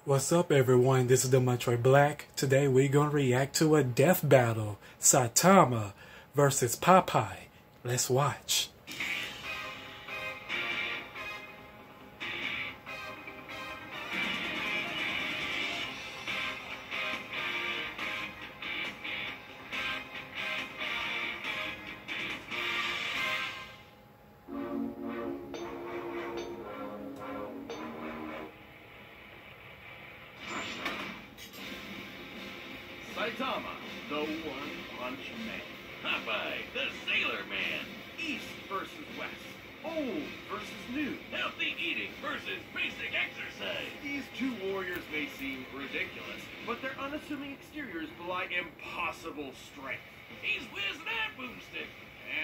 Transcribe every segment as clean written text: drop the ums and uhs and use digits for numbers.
What's up, everyone? This is the Demontre Black. Today we're going to react to a death battle. Saitama versus Popeye. Let's watch. Saitama, the One-Punch Man. Popeye, the Sailor Man. East versus West. Old versus new. Healthy eating versus basic exercise. These two warriors may seem ridiculous, but their unassuming exteriors belie impossible strength. He's whiz and I'm boomstick.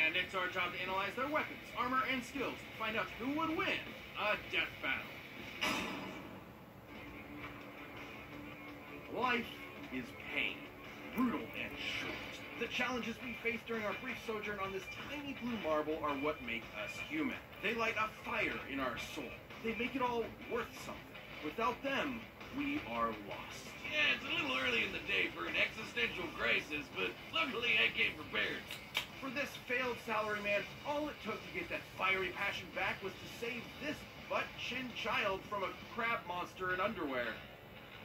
And it's our job to analyze their weapons, armor, and skills to find out who would win a death battle. Life is pain, brutal and short. The challenges we face during our brief sojourn on this tiny blue marble are what make us human. They light a fire in our soul. They make it all worth something. Without them, we are lost. Yeah, it's a little early in the day for an existential crisis, but luckily I came prepared. For this failed salaryman, all it took to get that fiery passion back was to save this butt-chin child from a crab monster in underwear.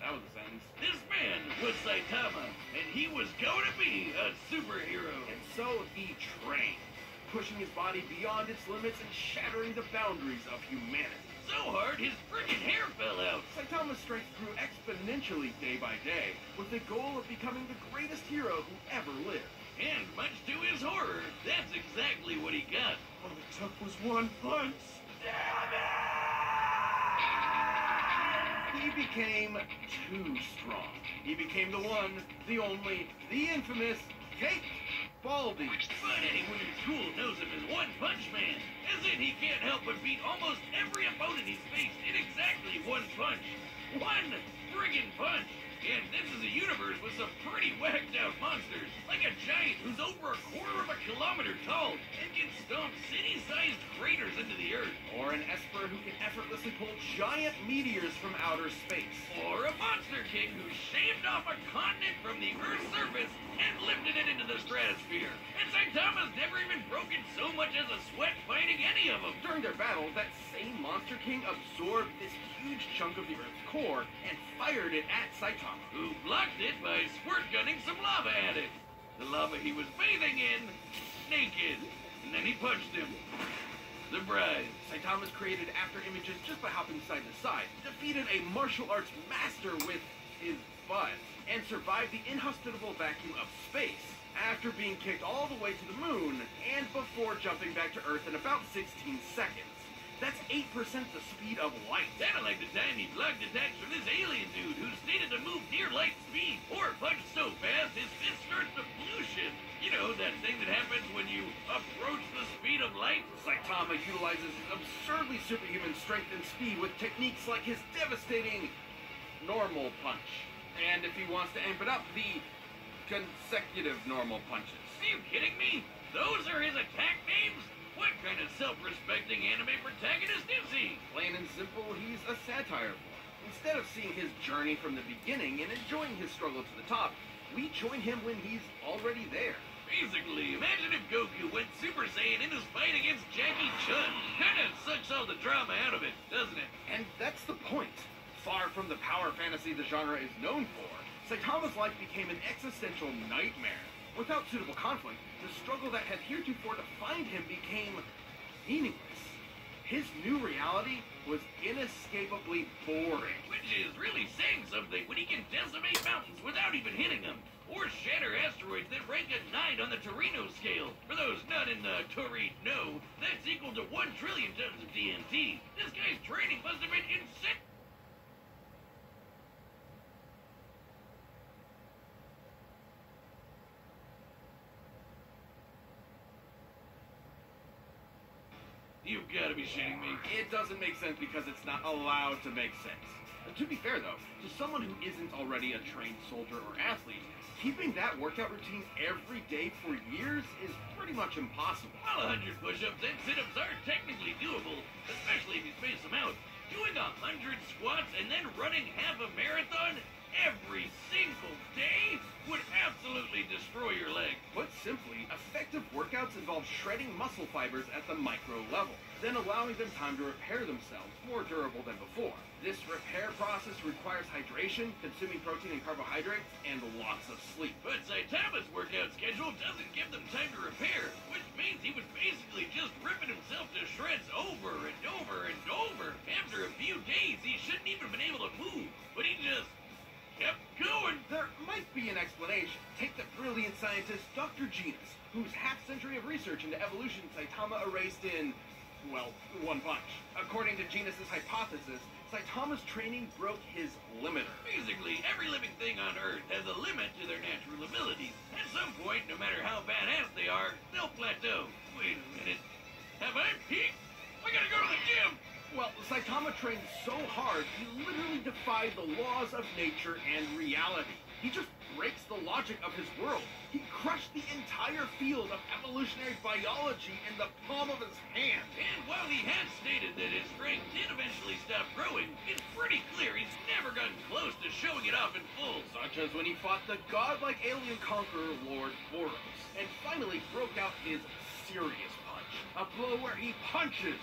That was a sentence. This man was Saitama, and he was going to be a superhero. And so he trained, pushing his body beyond its limits and shattering the boundaries of humanity. So hard, his freaking hair fell out. Saitama's strength grew exponentially day by day, with the goal of becoming the greatest hero who ever lived. And much to his horror, that's exactly what he got. All it took was one punch. Damn it! He became too strong. He became the one, the only, the infamous Cake Baldy. But anyone in school knows him as One Punch Man, as in he can't help but beat almost every opponent he's faced in exactly one punch. One friggin' punch! And this is a universe with some pretty whacked out monsters, like a giant who's over a quarter of a kilometer tall and can stomp city-sized craters into the earth. Or an Esper who can effortlessly pull giant meteors from outer space. Or a Monster King who shaved off a continent from the Earth's surface and lifted it into the stratosphere. And Saitama's never even broken so much as a sweat fighting any of them. During their battle, that same Monster King absorbed this huge chunk of the Earth's core and fired it at Saitama, who blocked it by squirt gunning some lava at it. The lava he was bathing in, naked. And then he punched him. Surprise. Saitama's created after images just by hopping side to side, defeated a martial arts master with his butt, and survived the inhospitable vacuum of space after being kicked all the way to the moon and before jumping back to Earth in about 16 seconds. That's 8% the speed of light. Kinda like the time he blocked attacks from this alien dude who's needed to move near light speed or punch so fast his fist starts to pollution. You know, that thing that happens when you approach the speed of light? Saitama utilizes his absurdly superhuman strength and speed with techniques like his devastating normal punch. And if he wants to amp it up, the consecutive normal punches. Are you kidding me? Those are his attack names? What kind of self-respecting anime protagonist is he? Plain and simple, he's a satire boy. Instead of seeing his journey from the beginning and enjoying his struggle to the top, we join him when he's already there. Basically, imagine if Goku went Super Saiyan in his fight against Jackie Chun. Kinda sucks all the drama out of it, doesn't it? And that's the point. Far from the power fantasy the genre is known for, Saitama's life became an existential nightmare. Without suitable conflict, the struggle that had heretofore defined him became meaningless. His new reality was inescapably boring. Which is really saying something when he can decimate mountains without even hitting them. Or shatter asteroids that rank a 9 on the Torino scale. For those not in the Torino, that's equal to 1 trillion tons of TNT. This guy's training must have been insane. You've got to be shitting me. It doesn't make sense because it's not allowed to make sense. To be fair, though, to someone who isn't already a trained soldier or athlete, keeping that workout routine every day for years is pretty much impossible. Well, 100 push-ups and sit-ups are technically doable, especially if you space them out. doing 100 squats and then running half a marathon every single day would absolutely destroy your leg. Put simply, effective workouts involve shredding muscle fibers at the micro level, then allowing them time to repair themselves, more durable than before. This repair process requires hydration, consuming protein and carbohydrates, and lots of sleep. But Saitama's workout schedule doesn't give them time to repair, which means he was basically just ripping himself to shreds over and over and over. After a few days, he shouldn't even been able to move, but he just kept going. There might be an explanation. Take the brilliant scientist Dr. Genus, whose half-century of research into evolution Saitama erased in, well, one punch. According to Genus's hypothesis, Saitama's training broke his limiter. Basically, every living thing on Earth has a limit to their natural abilities. At some point, no matter how badass they are, they'll plateau. Wait a minute. Have I peaked? I gotta go to the gym! Well, Saitama trained so hard, he literally defied the laws of nature and reality. He just breaks the logic of his world. He crushed the entire field of evolutionary biology in the palm of his hand. And while he has stated that his strength did eventually stop growing, it's pretty clear he's never gotten close to showing it off in full. Such as when he fought the godlike alien conqueror Lord Boros, and finally broke out his serious punch. A blow where he punches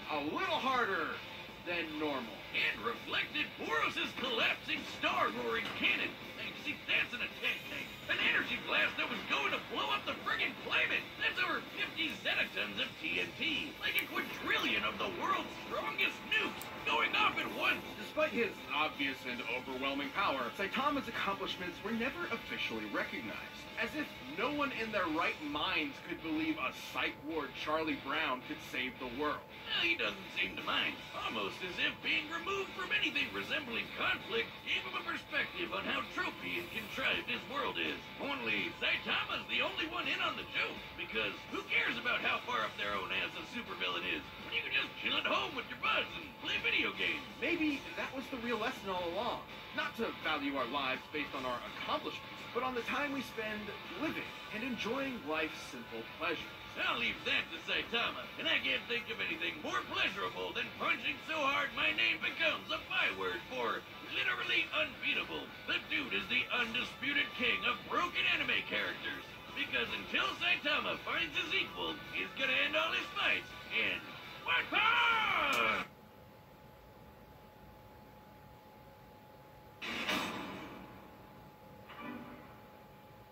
a little harder than normal. And reflected Boros' collapsing star-roaring cannon. Hey, see, that's an attack tank. An energy blast that was going to blow up the friggin' planet. That's over 50 zettatons of TNT. Like a quadrillion of the world's strongest nukes going off at once. Despite his obvious and overwhelming power, Saitama's accomplishments were never officially recognized. As if no one in their right minds could believe a psych ward Charlie Brown could save the world. Well, he doesn't seem to mind. Almost as if being removed from anything resembling conflict gave him a perspective on how trophy and contrived his world is. Only Saitama's the only one in on the joke, because who cares about how far up their own ass a supervillain is when you can just chill at home with your buds and play video games? Maybe that was the real lesson all along. Not to value our lives based on our accomplishments, but on the time we spend living and enjoying life's simple pleasures. I'll leave that to Saitama, and I can't think of anything more pleasurable than punching so hard my name becomes a byword for literally unbeatable. The dude is the undisputed king of broken anime characters, because until Saitama finds his equal, he's gonna end all his fights in one punch!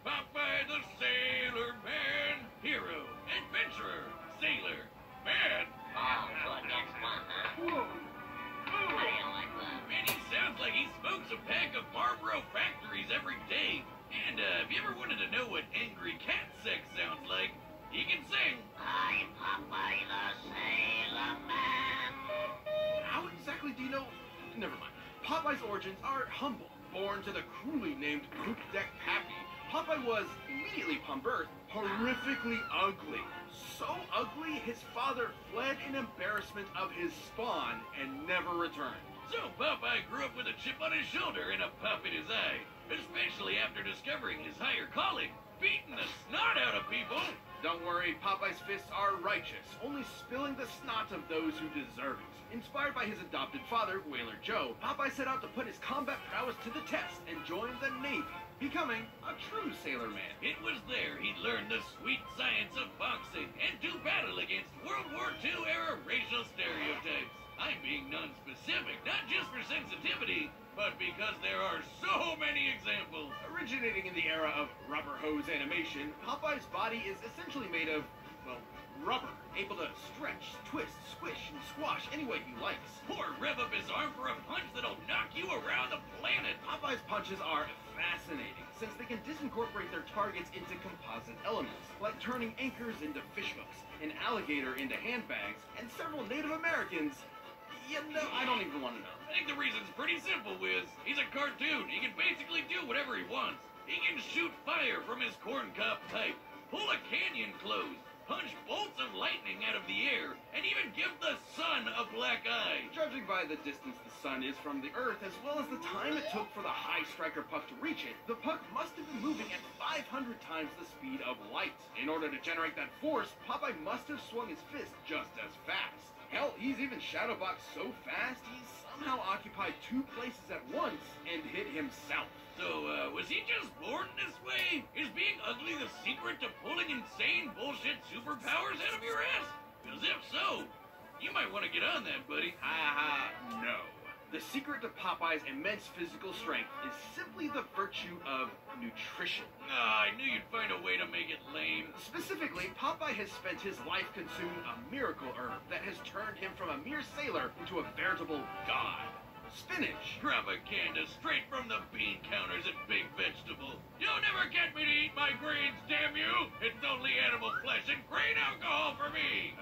Popeye the Sailor Man, hero, adventurer, sailor, man. Oh, good, that's fun, huh? Whoa. How do you like that? Man, he sounds like he smokes a pack of Marlboro Factories every day. And if you ever wanted to know what angry cat sex sounds like, he can sing. I'm Popeye the Sailor Man. How exactly do you know? Never mind. Popeye's origins are humble. Born to the cruelly named Poop Deck Pappy, Popeye was, immediately upon birth, horrifically ugly. So ugly, his father fled in embarrassment of his spawn and never returned. So Popeye grew up with a chip on his shoulder and a pop in his eye, especially after discovering his higher calling, beating the snot out of people. Don't worry, Popeye's fists are righteous, only spilling the snot of those who deserve it. Inspired by his adopted father, Whaler Joe, Popeye set out to put his combat prowess to the test and join the Navy, becoming a true sailor man. It was there he learned the sweet science of boxing and to battle against World War II era racial stereotypes. I'm being non-specific, not just for sensitivity, but because there are so many examples. Originating in the era of rubber hose animation, Popeye's body is essentially made of, well, rubber, able to stretch, twist, squish, and squash any way he likes. Or rev up his arm for a punch that'll knock you around the planet. Popeye's punches are fascinating, since they can disincorporate their targets into composite elements, like turning anchors into fish hooks, an alligator into handbags, and several Native Americans. You know, I don't even want to know. I think the reason's pretty simple, Wiz. He's a cartoon. He can basically do whatever he wants. He can shoot fire from his corncob pipe, pull a canyon closed, punch bolts of lightning out of the air, and even give the sun a black eye. Judging by the distance the sun is from the Earth, as well as the time it took for the high striker puck to reach it, the puck must have been moving at 500 times the speed of light. In order to generate that force, Popeye must have swung his fist just as fast. Hell, he's even shadowboxed so fast he's somehow occupied 2 places at once and hit himself. So, was he just born this way? Is being ugly the secret to pulling insane bullshit superpowers out of your ass? Because if so, you might want to get on that, buddy. No. The secret to Popeye's immense physical strength is simply the virtue of nutrition. Ah, I knew you'd find a way to make it lame. Specifically, Popeye has spent his life consuming a miracle herb that has turned him from a mere sailor into a veritable god. Spinach. Propaganda straight from the bean counters at Big Vegetable. You'll never get me to eat my grains, damn you! It's only animal flesh and grain alcohol for me!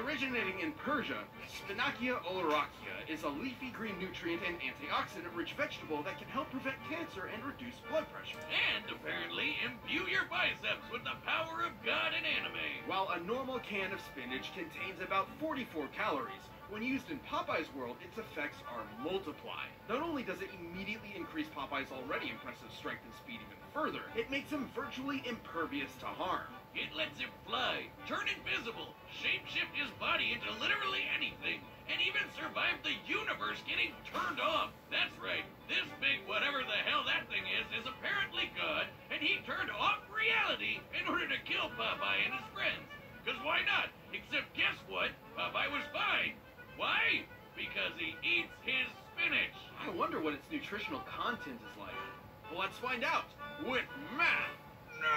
Originating in Persia, Spinacia oleracea is a leafy green nutrient and antioxidant-rich vegetable that can help prevent cancer and reduce blood pressure. And apparently imbue your biceps with the power of God and anime. While a normal can of spinach contains about 44 calories, when used in Popeye's world, its effects are multiplied. Not only does it immediately increase Popeye's already impressive strength and speed even further, it makes him virtually impervious to harm. It lets him fly, turn invisible, shapeshift his body into literally anything, and even survive the universe getting turned off. That's right, this big whatever the hell that thing is apparently God, and he turned off reality in order to kill Popeye and his friends. Because why not? Except guess what? Popeye was fine. Why? Because he eats his spinach. I wonder what its nutritional content is like. Well, let's find out with math. No!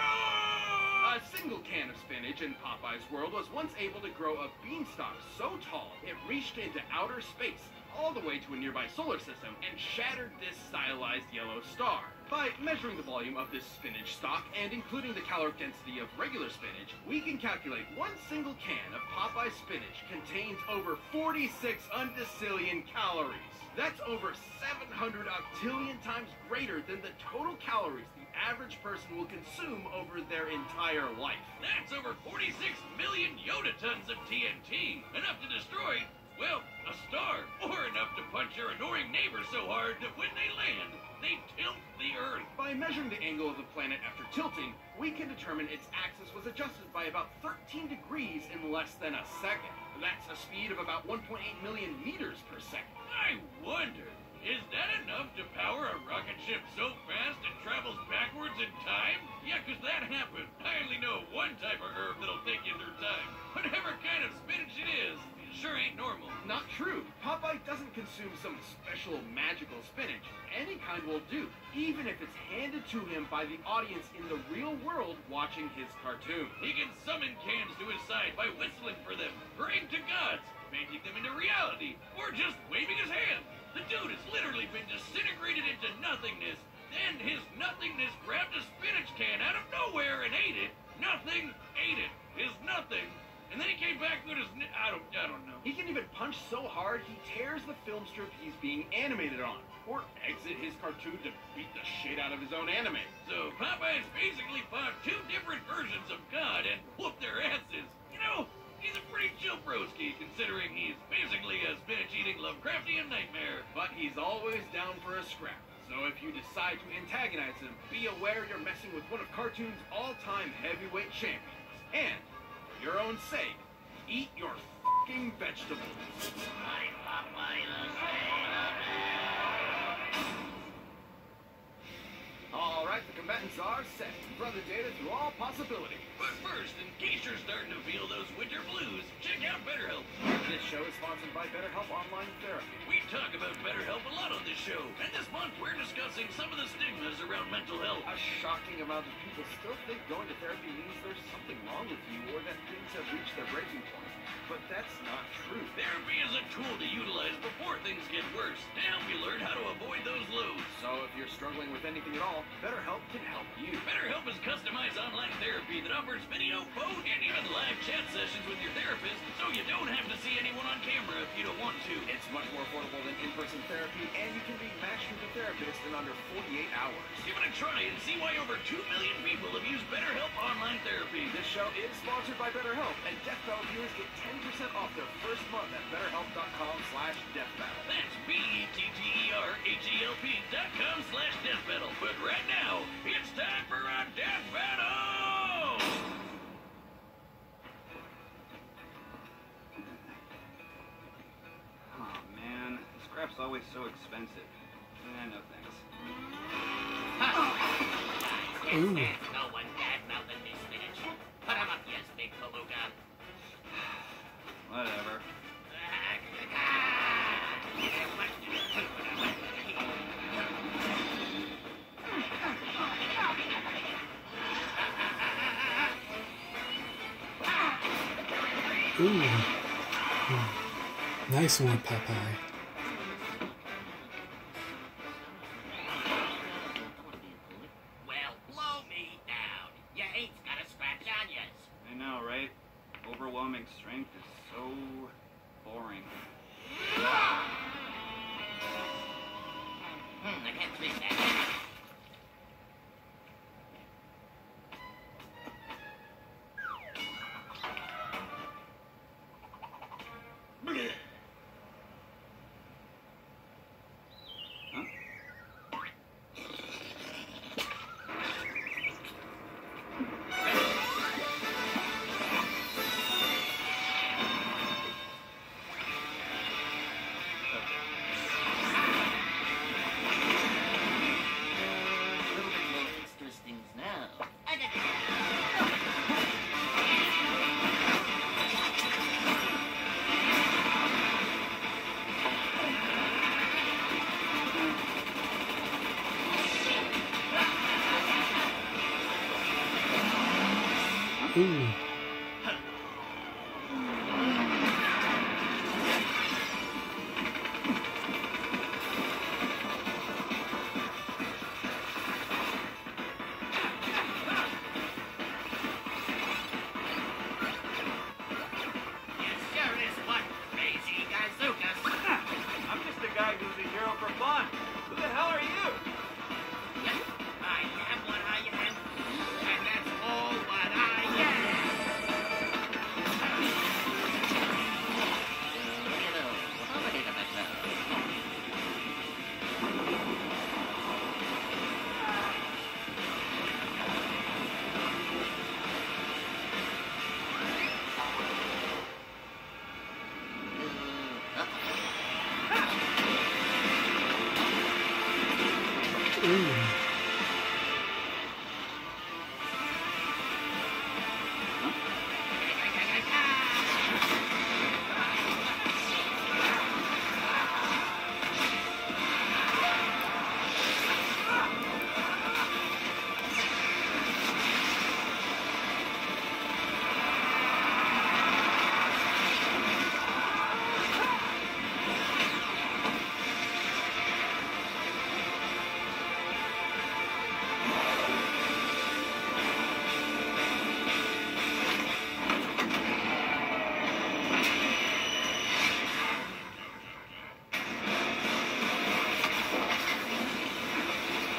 A single can of spinach in Popeye's world was once able to grow a beanstalk so tall it reached into outer space, all the way to a nearby solar system, and shattered this stylized yellow star. By measuring the volume of this spinach stalk and including the caloric density of regular spinach, we can calculate one single can of Popeye spinach contains over 46 undecillion calories. That's over 700 octillion times greater than the total calories the average person will consume over their entire life. That's over 46 million Yoda tons of TNT, enough to destroy, well, a star, or enough to punch your annoying neighbor so hard that when they land, they tilt the Earth. By measuring the angle of the planet after tilting, we can determine its axis was adjusted by about 13 degrees in less than a second. That's a speed of about 1.8 million meters per second. I wonder, is that enough to power a rocket ship so fast it travels backwards in time? Yeah, 'cause that happened. I only know one type of herb that'll take you through time. Whatever kind of spinach it is, it sure ain't normal. Not true. Popeye doesn't consume some special magical spinach. Any kind will do, even if it's handed to him by the audience in the real world watching his cartoon. He can summon cans to his side by whistling for them, praying to gods, making them into reality, or just waving his hand. The dude has literally been disintegrated into nothingness. Then his nothingness grabbed a spinach can out of nowhere and ate it. Nothing ate it. His nothing. And then he came back with his... I don't know. He can even punch so hard he tears the film strip he's being animated on, or exit his cartoon to beat the shit out of his own anime. So Popeye's basically fought 2 different versions of God and whooped their asses. You know, he's a pretty chill broski, considering he's basically a spinach-eating Lovecraftian nightmare. But he's always down for a scrap. So if you decide to antagonize him, be aware you're messing with one of cartoon's all-time heavyweight champions. And, for your own sake, eat your f***ing vegetables. I'm Popeye the Sailor Man. Alright, the combatants are set. Run the data through all possibility. But first, in case you're starting to feel those winter blues, check out BetterHelp. This show is sponsored by BetterHelp Online Therapy. We talk about BetterHelp a lot on this show, and this month we're discussing some of the stigmas around mental health. A shocking amount of people still think going to therapy means there's something wrong with you or that things have reached their breaking point. But that's not true. Therapy is a tool to utilize before things get worse, to help you learn how to avoid those lows. So if you're struggling with anything at all, BetterHelp can help you. BetterHelp is customized online therapy that offers video, phone, and even live chat sessions with your therapist, so you don't have to see anyone on camera if you don't want to. It's much more affordable than in-person therapy, and you can be matched with a therapist in under 48 hours. Give it a try and see why over 2 million people have used BetterHelp online therapy. This show is sponsored by BetterHelp, and Death Battle viewers get 10% off their first month at BetterHelp.com/deathbattle. That's BetterHelp.com/deathbattle. But right now, it's time for a death battle! always so expensive. No thanks. Ooh. No one bad mouthing this spinach. Put him up, yes, big beluga. Whatever. Ooh. Nice one, Popeye. Well, blow me down. You ain't got a scratch on yas. I know, right? Overwhelming strength is so boring. I can't treat that. Interesting now. Ooh. It sure is one crazy gazookas. I'm just a guy who's a hero for fun. Who the hell are you? I am what I am, and that's all what I am. You know, somebody to myself. Ooh.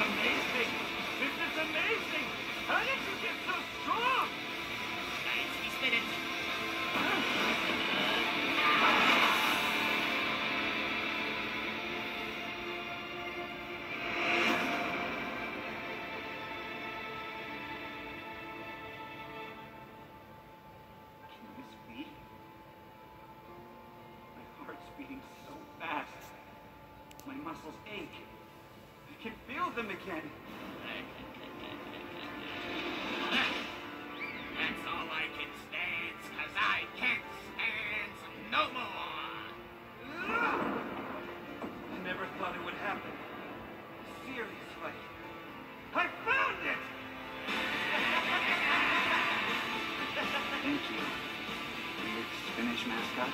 Amazing! This is amazing! How did you get so strong? Dynasty spinach. Can this be? My heart's beating so fast. My muscles ache. I can feel them again. That's all I can stand, 'cause I can't stand no more. I never thought it would happen. Seriously. I found it! Thank you, weird spinach mascot.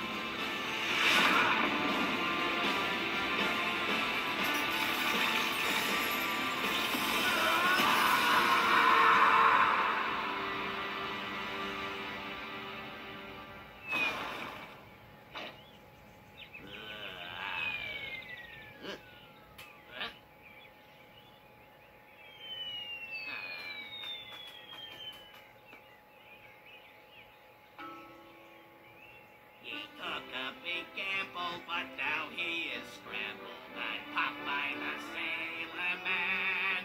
He took a big gamble, but now he is scrambled. I'm Popeye the Sailor Man.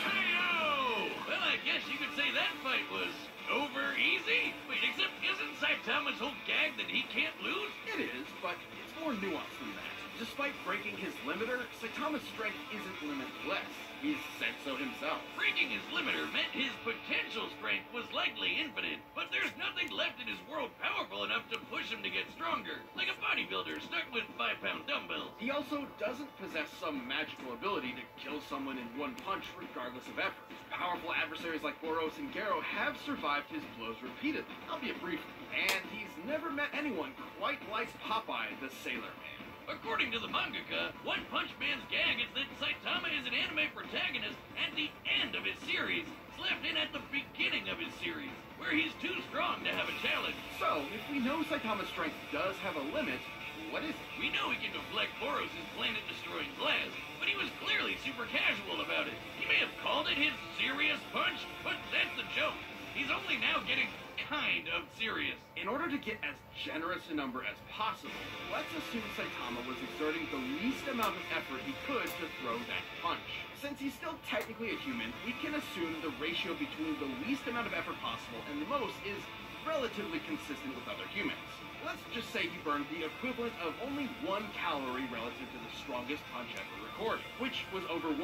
Hey-o! Well, I guess you could say that fight was over easy. crazy? Wait, except isn't Saitama's whole gag that he can't lose? It is, but it's more nuanced than that. Despite breaking his limiter, Saitama's strength isn't limitless. He's said so himself. Breaking his limiter meant his potential strength was likely infinite, but there's nothing left in his world powerful enough to push him to get stronger, like a bodybuilder stuck with 5-pound dumbbells. He also doesn't possess some magical ability to kill someone in one punch regardless of effort. Powerful adversaries like Boros and Garo have survived his blows repeatedly, albeit briefly, and he's never met anyone quite like Popeye the Sailor Man. According to the mangaka, One Punch Man's gag is that Saitama is an anime protagonist at the end of his series, slapped in at the beginning of his series, where he's too strong to have a challenge. So, if we know Saitama's strength does have a limit, what is it? We know he can deflect Boros' planet-destroying blast, but he was clearly super casual about it. He may have called it his serious punch, but that's the joke. He's only now getting kind of serious. In order to get as generous a number as possible, let's assume Saitama was exerting the least amount of effort he could to throw that punch. Since he's still technically a human, we can assume the ratio between the least amount of effort possible and the most is relatively consistent with other humans. Let's just say he burned the equivalent of only 1 calorie relative to the strongest punch ever recorded, which was over 1,000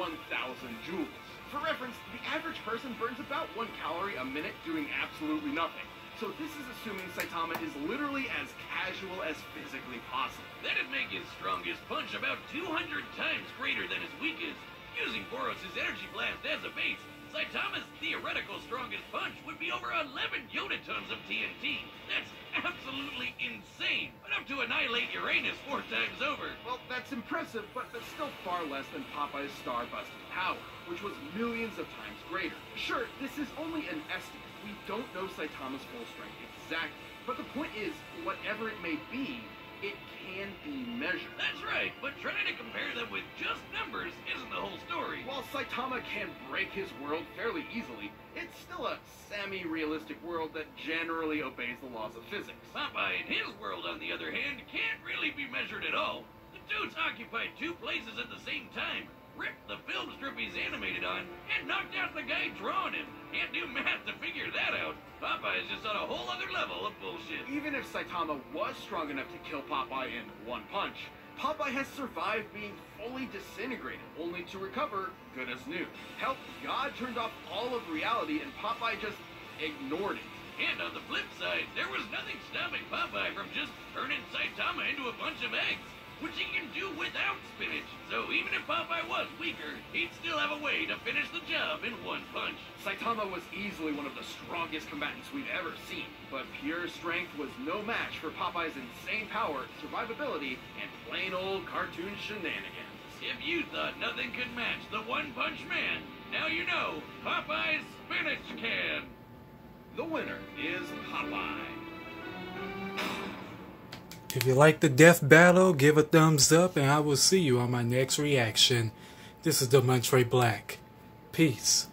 joules. For reference, the average person burns about 1 calorie a minute doing absolutely nothing. So this is assuming Saitama is literally as casual as physically possible. That'd make his strongest punch about 200 times greater than his weakest. Using Boros' energy blast as a base, Saitama's theoretical strongest punch would be over 11 yotatons of TNT. That's absolutely insane. Enough to annihilate Uranus 4 times over. Well, that's impressive, but that's still far less than Popeye's star-busting power, which was millions of times greater. Sure, this is only an estimate. We don't know Saitama's full strength exactly, but the point is, whatever it may be, it can be measured. That's right, but trying to compare them with just numbers isn't the whole story. While Saitama can break his world fairly easily, it's still a semi-realistic world that generally obeys the laws of physics. Popeye in his world, on the other hand, can't really be measured at all. The dude's occupied 2 places at the same time, ripped the film strip he's animated on, and knocked out the guy drawing him. Can't do math to figure that out. Popeye is just on a whole other level of bullshit. Even if Saitama was strong enough to kill Popeye in 1 punch, Popeye has survived being fully disintegrated, only to recover good as new. Hell, God turned off all of reality and Popeye just ignored it. And on the flip side, there was nothing stopping Popeye from just turning Saitama into a bunch of eggs, which he can do without spinach. So even if Popeye was weaker, he'd still have a way to finish the job in 1 punch. Saitama was easily one of the strongest combatants we've ever seen, but pure strength was no match for Popeye's insane power, survivability, and plain old cartoon shenanigans. If you thought nothing could match the One Punch Man, now you know Popeye's spinach can. The winner is Popeye. If you like the death battle, give a thumbs up and I will see you on my next reaction. This is the Montre Black. Peace.